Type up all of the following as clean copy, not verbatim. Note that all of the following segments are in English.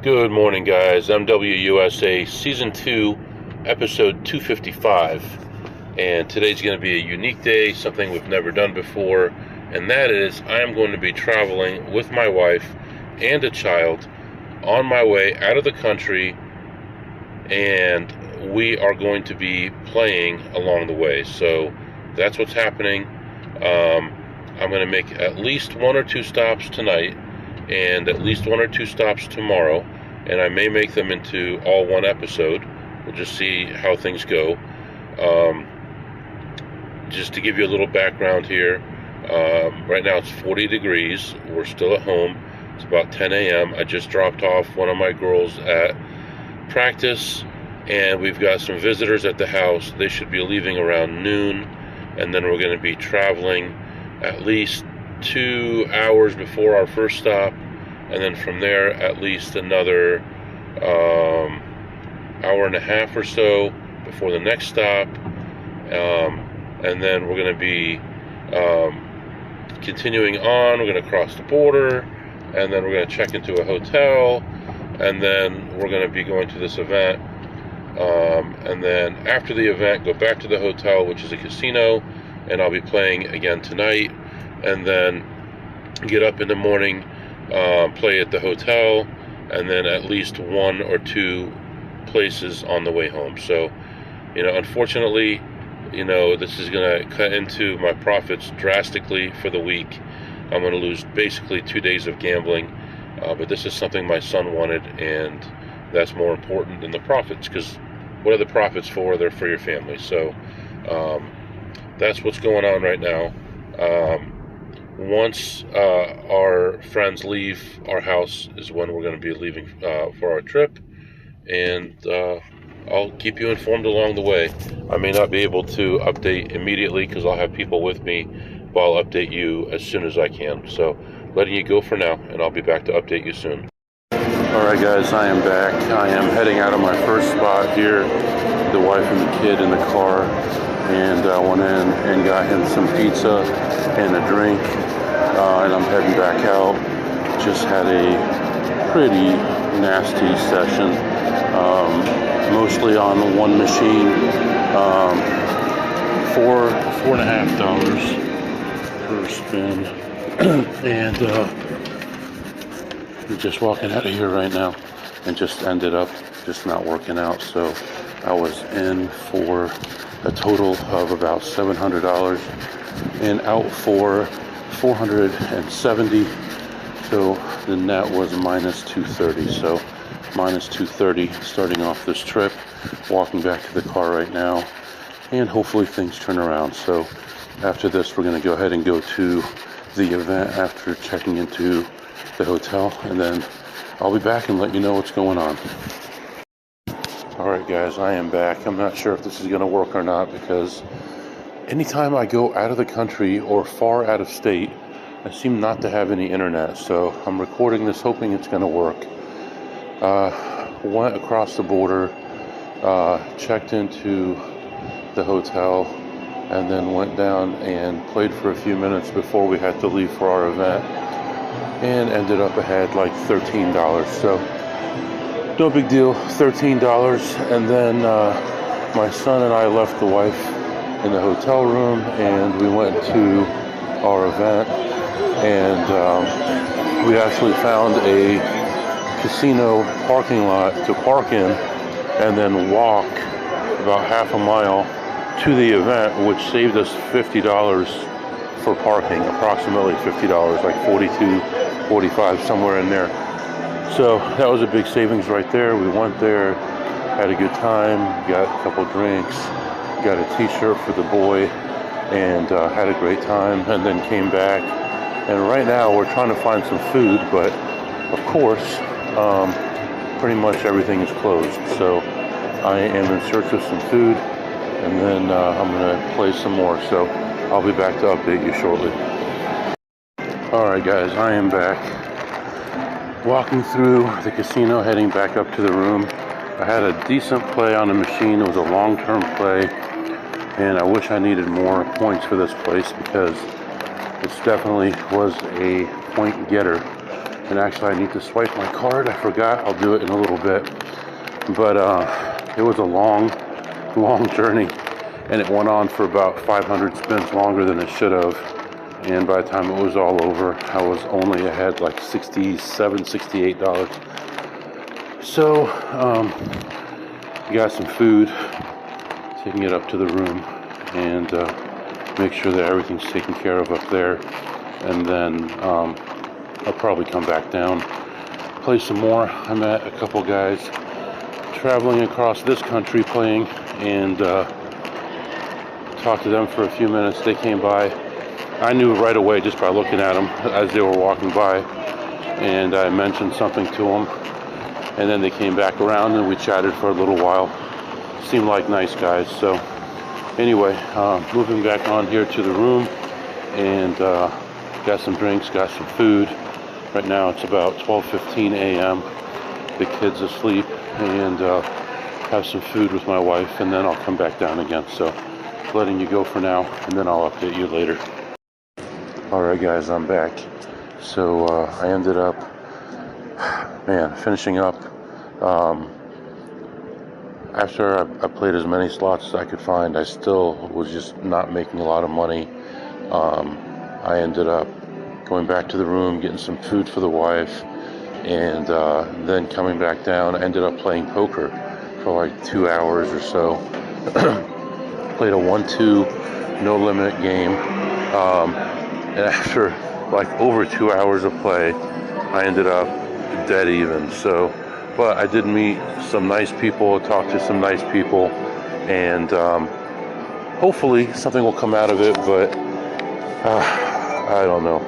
Good morning, guys. MWUSA Season 2, Episode 255. And today's going to be a unique day, something we've never done before. And that is, I am going to be traveling with my wife and a child on my way out of the country. And we are going to be playing along the way. So that's what's happening. I'm going to make at least one or two stops tonight, and at least one or two stops tomorrow, and I may make them into all one episode. We'll just see how things go. Just to give you a little background here, right now it's 40 degrees. We're still at home. It's about 10 a.m. I just dropped off one of my girls at practice, and we've got some visitors at the house. They should be leaving around noon, and then we're going to be traveling at least 2 hours before our first stop, and then from there at least another hour and a half or so before the next stop, and then we're going to be continuing on. We're going to cross the border, and then we're going to check into a hotel, and then we're going to be going to this event, and then after the event go back to the hotel, which is a casino, and I'll be playing again tonight, and then get up in the morning, play at the hotel, and then at least one or two places on the way home. So, unfortunately, this is going to cut into my profits drastically for the week. I'm going to lose basically 2 days of gambling, but this is something my son wanted, and that's more important than the profits, because what are the profits for? They're for your family. So that's what's going on right now. Once our friends leave our house is when we're going to be leaving for our trip, and I'll keep you informed along the way. I may not be able to update immediately because I'll have people with me, but I'll update you as soon as I can. So letting you go for now, and I'll be back to update you soon. Alright guys, I am back. I am heading out of my first spot here, the wife and the kid in the car, and I went in and got him some pizza and a drink, and I'm heading back out. Just had a pretty nasty session, mostly on one machine, $4.50 per spin, and we're just walking out of here right now, and just ended up just not working out. So I was in for a total of about $700 and out for $470. So the net was minus 230. So minus 230 starting off this trip, walking back to the car right now, and hopefully things turn around. So after this, we're going to go ahead and go to the event after checking into the hotel, and then I'll be back and let you know what's going on. Alright guys, I am back. I'm not sure if this is going to work or not, because anytime I go out of the country or far out of state, I seem not to have any internet. So I'm recording this hoping it's going to work. Went across the border, checked into the hotel, and then went down and played for a few minutes before we had to leave for our event, and ended up ahead like $13. So no big deal, $13. And then my son and I left the wife in the hotel room, and we went to our event, and we actually found a casino parking lot to park in, and then walk about half a mile to the event, which saved us $50 for parking, approximately $50, like 42, 45, somewhere in there. So that was a big savings right there. We went there, had a good time, got a couple drinks, got a t-shirt for the boy, and had a great time, and then came back. And right now we're trying to find some food, but of course pretty much everything is closed. So I am in search of some food, and then I'm going to play some more. So I'll be back to update you shortly. Alright guys, I am back. Walking through the casino, heading back up to the room. I had a decent play on the machine. It was a long-term play, and I wish I needed more points for this place, because it definitely was a point getter. And actually, I need to swipe my card. I forgot. I'll do it in a little bit. But it was a long journey, and it went on for about 500 spins longer than it should have. And by the time it was all over, I was only ahead like $67, $68. So, got some food, taking it up to the room, and make sure that everything's taken care of up there. And then I'll probably come back down, play some more. I met a couple guys traveling across this country playing, and talked to them for a few minutes. They came by. I knew right away just by looking at them as they were walking by, and I mentioned something to them, and then they came back around and we chatted for a little while. Seemed like nice guys. So anyway, moving back on here to the room, and got some drinks, got some food. Right now it's about 12:15 a.m. The kid's asleep, and have some food with my wife, and then I'll come back down again. So letting you go for now, and then I'll update you later. Alright guys, I'm back. So I ended up, finishing up. After I played as many slots as I could find, I still was just not making a lot of money. I ended up going back to the room, getting some food for the wife, and then coming back down. I ended up playing poker for like 2 hours or so. Played a 1-2 no limit game, and after like over 2 hours of play, I ended up dead even. So, but I did meet some nice people, talk to some nice people, and hopefully something will come out of it. But I don't know.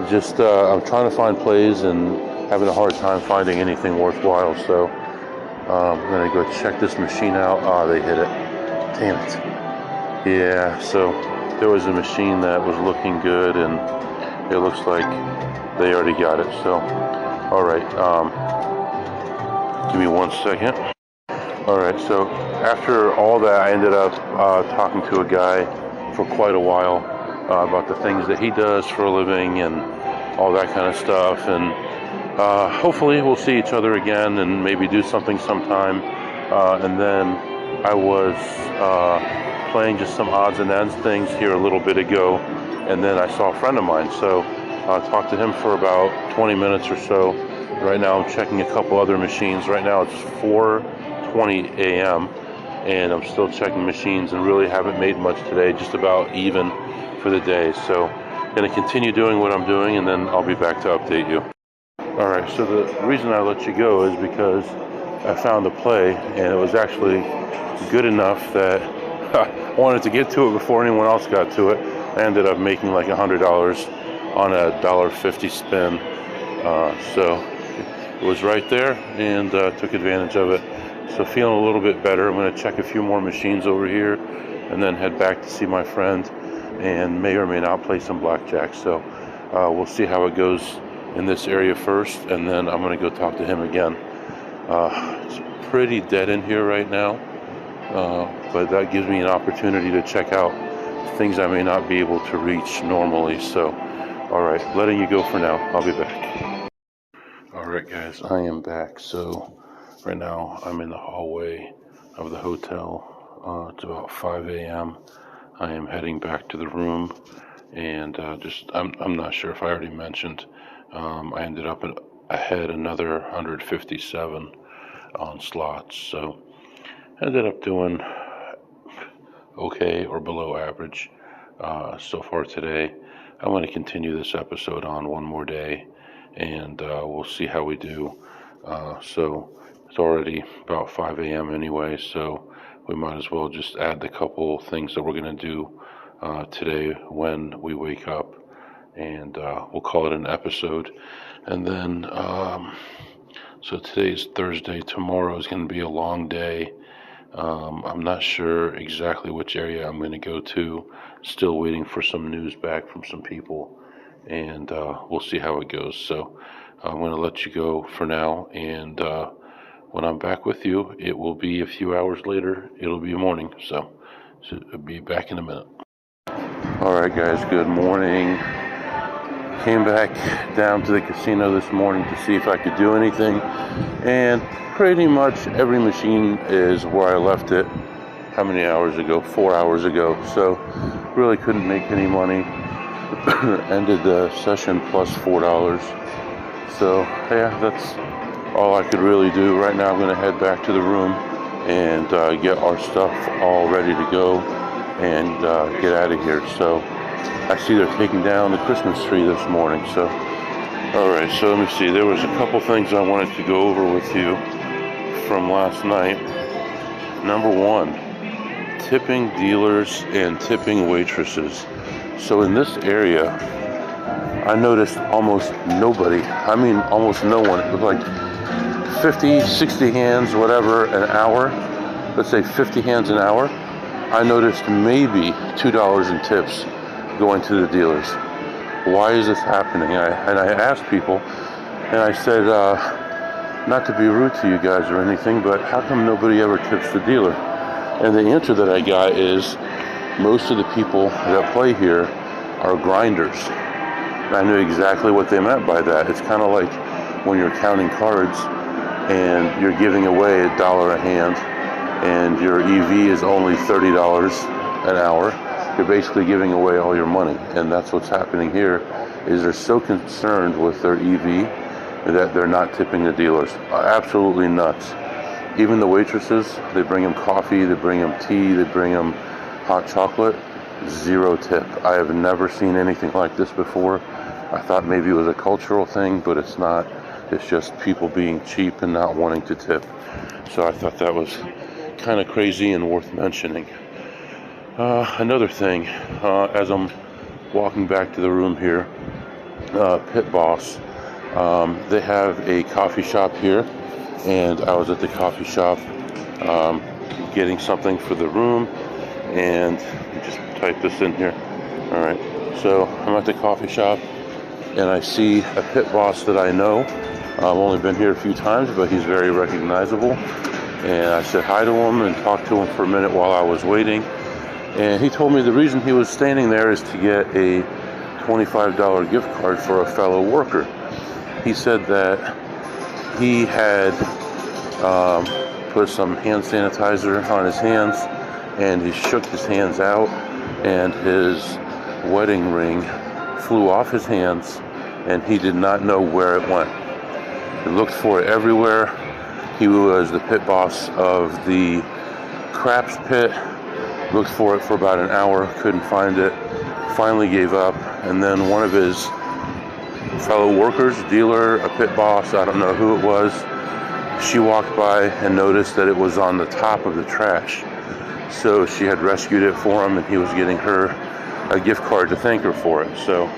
Just I'm trying to find plays and having a hard time finding anything worthwhile. So I'm gonna go check this machine out. They hit it. Damn it. Yeah, so there was a machine that was looking good, and it looks like they already got it. So, all right, give me 1 second. All right, so after all that, I ended up talking to a guy for quite a while about the things that he does for a living and all that kind of stuff. And hopefully we'll see each other again and maybe do something sometime. And then I was playing just some odds and ends things here a little bit ago, and then I saw a friend of mine. So I talked to him for about 20 minutes or so. Right now I'm checking a couple other machines. Right now it's 4:20 a.m. and I'm still checking machines and really haven't made much today, just about even for the day. So I'm going to continue doing what I'm doing, and then I'll be back to update you. Alright, so the reason I let you go is because I found a play, and it was actually good enough that I wanted to get to it before anyone else got to it. I ended up making like $100 on a $1.50 spin. So it was right there, and took advantage of it. So feeling a little bit better. I'm going to check a few more machines over here, and then head back to see my friend, and may or may not play some blackjack. So we'll see how it goes in this area first, and then I'm going to go talk to him again. It's pretty dead in here right now, but that gives me an opportunity to check out things I may not be able to reach normally. So, alright, letting you go for now. I'll be back. Alright guys, I am back. So, right now I'm in the hallway of the hotel. It's about 5 a.m. I am heading back to the room, and I'm not sure if I already mentioned, I ended up ahead another 157 on slots. So I ended up doing okay or below average so far today. I'm going to continue this episode on one more day, and we'll see how we do. So it's already about 5 a.m. anyway, so we might as well just add the couple things that we're going to do today when we wake up, and we'll call it an episode. And then so today's Thursday. Tomorrow is going to be a long day. I'm not sure exactly which area I'm going to go to. Still waiting for some news back from some people, and we'll see how it goes. So I'm going to let you go for now, and when I'm back with you, it will be a few hours later. It'll be morning, so I'll be back in a minute. All right, guys, good morning. came back down to the casino this morning to see if I could do anything, and pretty much every machine is where I left it. How many hours ago? 4 hours ago. So really couldn't make any money. Ended the session plus $4. So yeah, that's all I could really do. Right now I'm going to head back to the room and get our stuff all ready to go and get out of here. So I see they're taking down the Christmas tree this morning. So alright, so let me see. There was a couple things I wanted to go over with you from last night. Number one, tipping dealers and tipping waitresses. So in this area, I noticed almost nobody. I mean, almost no one. It was like 50, 60 hands, whatever, an hour. Let's say 50 hands an hour. I noticed maybe $2 in tips going to the dealers. Why is this happening? And I asked people, and I said, not to be rude to you guys or anything, but how come nobody ever tips the dealer? And the answer that I got is most of the people that play here are grinders. I knew exactly what they meant by that. It's kind of like when you're counting cards and you're giving away $1 a hand and your EV is only $30 an hour. You're basically giving away all your money. And that's what's happening here, is they're so concerned with their EV that they're not tipping the dealers. Absolutely nuts. Even the waitresses, they bring them coffee, they bring them tea, they bring them hot chocolate, 0 tip. I have never seen anything like this before. I thought maybe it was a cultural thing, but it's not. It's just people being cheap and not wanting to tip. So I thought that was kind of crazy and worth mentioning. Another thing, as I'm walking back to the room here, Pit Boss, they have a coffee shop here, and I was at the coffee shop getting something for the room, and just type this in here. All right, so I'm at the coffee shop, and I see a Pit Boss that I know. I've only been here a few times, but he's very recognizable. And I said hi to him and talked to him for a minute while I was waiting. And he told me the reason he was standing there is to get a $25 gift card for a fellow worker. He said that he had put some hand sanitizer on his hands, and he shook his hands out, and his wedding ring flew off his hands, and he did not know where it went. He looked for it everywhere. He was the pit boss of the craps pit. Looked for it for about an hour, couldn't find it. Finally gave up, and then one of his fellow workers, dealer, a pit boss, I don't know who it was, she walked by and noticed that it was on the top of the trash. So she had rescued it for him, and he was getting her a gift card to thank her for it. So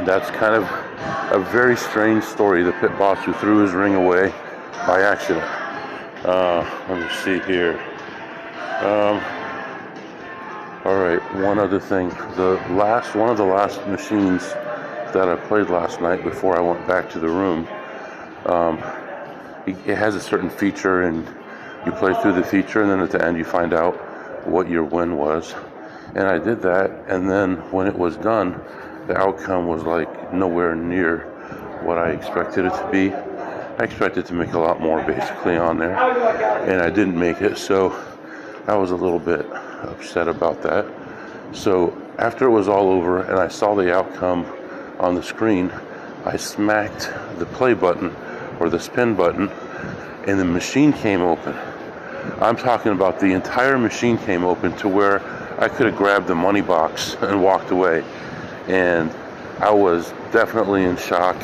that's kind of a very strange story. The pit boss who threw his ring away by accident. Let me see here. All right, one other thing. One of the last machines that I played last night before I went back to the room, it has a certain feature, and you play through the feature, and then at the end you find out what your win was. And I did that, and then when it was done, the outcome was like nowhere near what I expected it to be. I expected to make a lot more basically on there, and I didn't make it, so I was a little bit upset about that. So after it was all over and I saw the outcome on the screen, I smacked the play button or the spin button, and the machine came open. I'm talking about the entire machine came open to where I could have grabbed the money box and walked away. And I was definitely in shock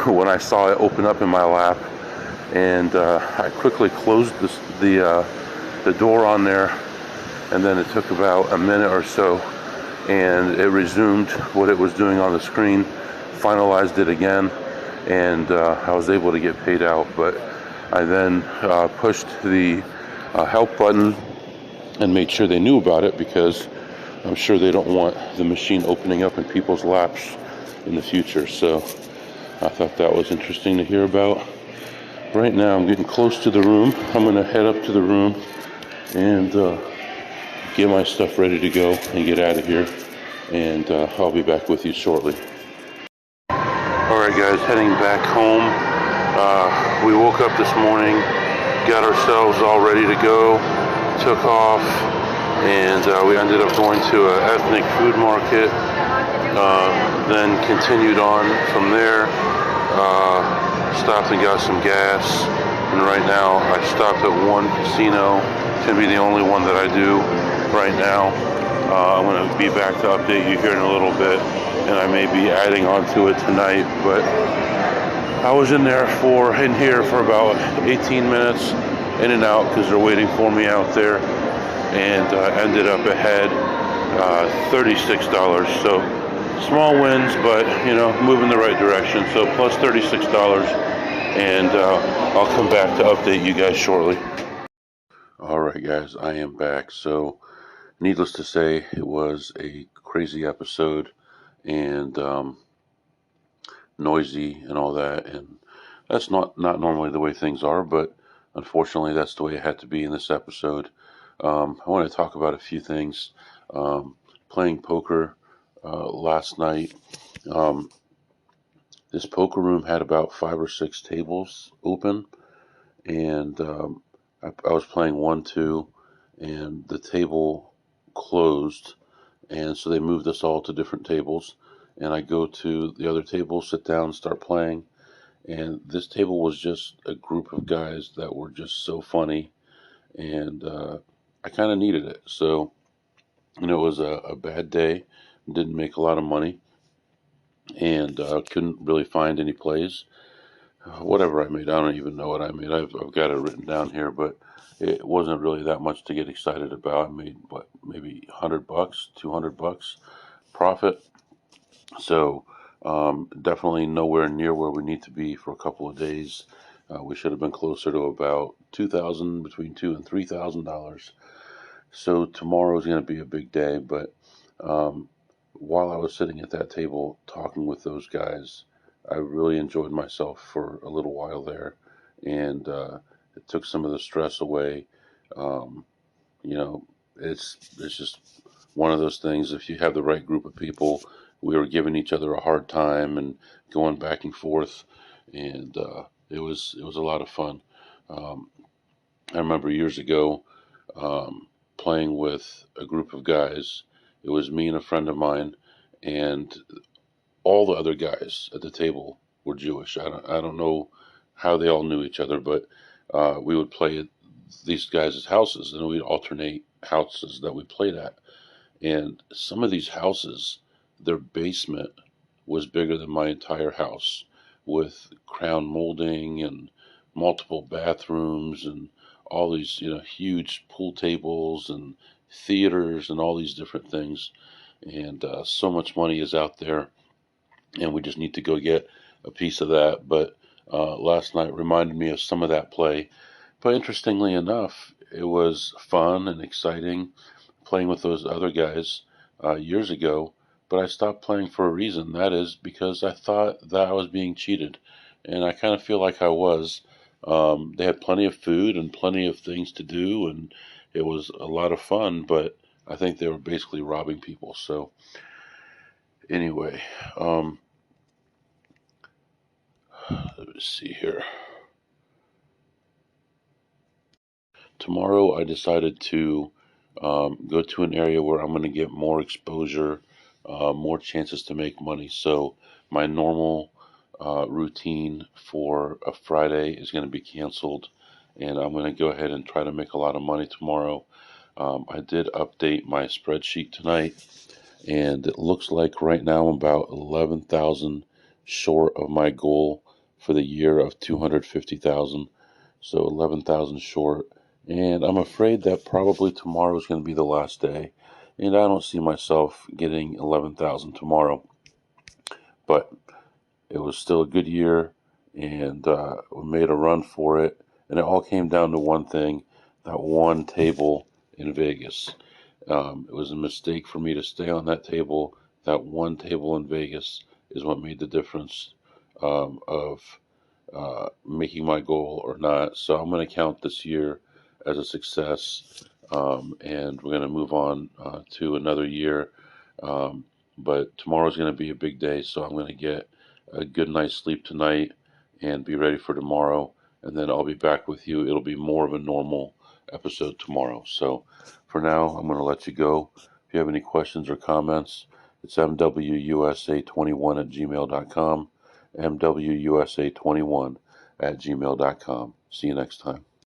when I saw it open up in my lap. And I quickly closed the door on there, and then it took about a minute or so, and it resumed what it was doing on the screen, finalized it again, and I was able to get paid out. But I then pushed the help button and made sure they knew about it, because I'm sure they don't want the machine opening up in people's laps in the future. So I thought that was interesting to hear about. Right now I'm getting close to the room. I'm going to head up to the room and get my stuff ready to go and get out of here. and I'll be back with you shortly. Alright guys, heading back home. We woke up this morning, got ourselves all ready to go, took off, and we ended up going to an ethnic food market, then continued on from there, stopped and got some gas, and right now I stopped at one casino. It's going to be the only one that I do right now. I'm going to be back to update you here in a little bit, and I may be adding on to it tonight, but I was in here for about 18 minutes, in and out, because they're waiting for me out there, and ended up ahead $36. So small wins, but move in the right direction. So plus $36, and I'll come back to update you guys shortly. Alright guys, I am back. So needless to say, it was a crazy episode, and noisy and all that, and that's not normally the way things are, but unfortunately that's the way it had to be in this episode. I want to talk about a few things. Playing poker last night. This poker room had about 5 or 6 tables open, and I was playing 1-2, and the table closed, and so they moved us all to different tables, and I go to the other table, sit down, start playing, and this table was just a group of guys that were just so funny, and I kind of needed it. So it was a bad day, didn't make a lot of money, and couldn't really find any plays. Whatever I made, I don't even know what I made. I've got it written down here, but it wasn't really that much to get excited about. I made maybe $100, $200 profit. So definitely nowhere near where we need to be for a couple of days. We should have been closer to about between $2,000 and $3,000. So tomorrow is going to be a big day. But while I was sitting at that table talking with those guys, I really enjoyed myself for a little while there, and it took some of the stress away. Um, you know, it's just one of those things. If you have the right group of people, we were giving each other a hard time and going back and forth, and it was a lot of fun. Um, I remember years ago playing with a group of guys. It was me and a friend of mine, and all the other guys at the table were Jewish. I don't know how they all knew each other, but we would play at these guys' houses, and we'd alternate houses that we played at. And some of these houses, their basement was bigger than my entire house, with crown molding and multiple bathrooms and all these, huge pool tables and theaters and all these different things. And so much money is out there, and we just need to go get a piece of that. But last night reminded me of some of that play. But interestingly enough, it was fun and exciting playing with those other guys years ago, but I stopped playing for a reason. That is because I thought that I was being cheated, and I kind of feel like I was. They had plenty of food and plenty of things to do, and it was a lot of fun, but I think they were basically robbing people. So, anyway, let me see here. Tomorrow I decided to go to an area where I'm going to get more exposure, more chances to make money. So my normal routine for a Friday is going to be canceled, and I'm going to go ahead and try to make a lot of money tomorrow. I did update my spreadsheet tonight, and it looks like right now I'm about 11,000 short of my goal for the year of 250,000. So 11,000 short, and I'm afraid that probably tomorrow is going to be the last day, and I don't see myself getting 11,000 tomorrow. But it was still a good year, and we made a run for it, and it all came down to one thing: that one table in Vegas. It was a mistake for me to stay on that table. That one table in Vegas is what made the difference of making my goal or not. So I'm going to count this year as a success, and we're going to move on to another year. But tomorrow's going to be a big day, so I'm going to get a good night's sleep tonight and be ready for tomorrow. And then I'll be back with you. It'll be more of a normal episode tomorrow. So for now, I'm going to let you go. If you have any questions or comments, it's mwusa21 at gmail.com, mwusa21 at gmail.com. See you next time.